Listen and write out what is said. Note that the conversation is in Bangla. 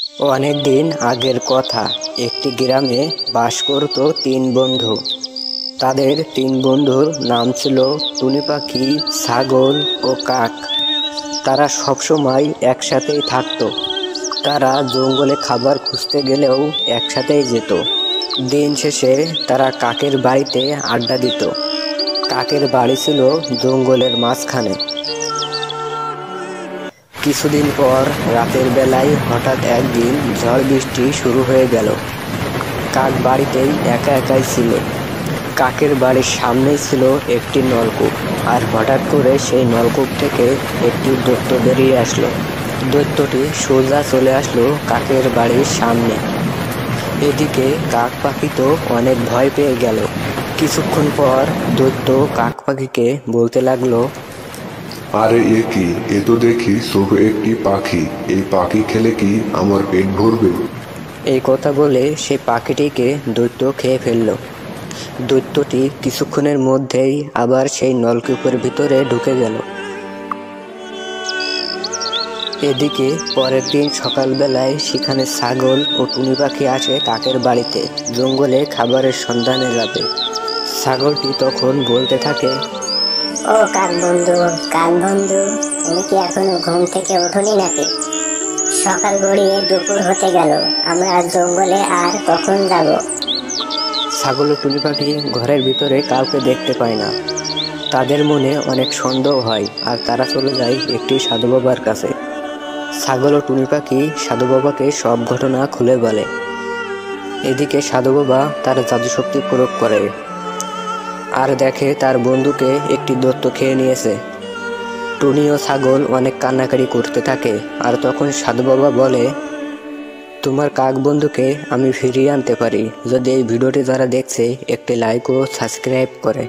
অনেক দিন আগের কথা, একটি গ্রামে বাস করত তিন বন্ধু। তাদের তিন বন্ধুর নাম ছিল টুনি পাখি, ছাগল ও কাক। তারা সবসময় একসাথেই থাকত। তারা জঙ্গলে খাবার খুঁজতে গেলেও একসাথেই যেত। দিন শেষে তারা কাকের বাড়িতে আড্ডা দিত। কাকের বাড়ি ছিল জঙ্গলের মাঝখানে। কিছুদিন পর রাতের বেলায় হঠাৎ একদিন ঝড় বৃষ্টি শুরু হয়ে গেল। কাক বাড়িতেই একা একাই ছিল। কাকের বাড়ির সামনেই ছিল একটি নলকূপ, আর হঠাৎ করে সেই নলকূপ থেকে একটি দৈত্য বেরিয়ে আসলো। দৈত্যটি সোজা চলে আসলো কাকের বাড়ির সামনে। এদিকে কাক পাখি তো অনেক ভয় পেয়ে গেল। কিছুক্ষণ পর দৈত্য কাক পাখিকে বলতে লাগলো, আরে এ কি, এ তো দেখি শুধু একটি পাখি। এই পাখি খেলে কি আমার পেট ভরবে? এই কথা বলে সে পাখিটিকে দৈত্য খেয়ে ফেলল। দৈত্যটি কিছুক্ষণের মধ্যেই আবার সেই নলকূপের ভিতরে ঢুকে গেল। এদিকে পরের দিন সকালবেলায় সেখানে ছাগল ও টুনি পাখি আসে কাকের বাড়িতে জঙ্গলে খাবারের সন্ধানে যাবে। ছাগলটি তখন বলতে থাকে, ও কাক বন্ধু, কাক বন্ধু, তুমি কি এখনো ঘুম থেকে ওঠোনি নাকি? সকাল গড়িয়ে দুপুর হতে গেল, আমরা জঙ্গলে আর কখন যাব? ছাগল ও টুনি পাখি ঘরের ভিতরে কাউকে দেখতে পায় না। তাদের মনে অনেক সন্দেহ হয়, আর তারা চলে যায় একটি সাধু বাবার কাছে। ছাগল ও টুনি পাখি সাধু বাবাকে সব ঘটনা খুলে বলে। এদিকে সাধু বাবা তার জাদুশক্তি প্রয়োগ করে আর দেখে তার বন্ধুকে একটি দৈত্য খেয়ে নিয়েছে। টুনি ও ছাগল অনেক কান্নাকাটি করতে থাকে, আর তখন সাধু বাবা বলে, তোমার কাক বন্ধুকে আমি ফিরিয়ে আনতে পারি যদি এই ভিডিওটি যারা দেখছে একটি লাইক ও সাবস্ক্রাইব করে।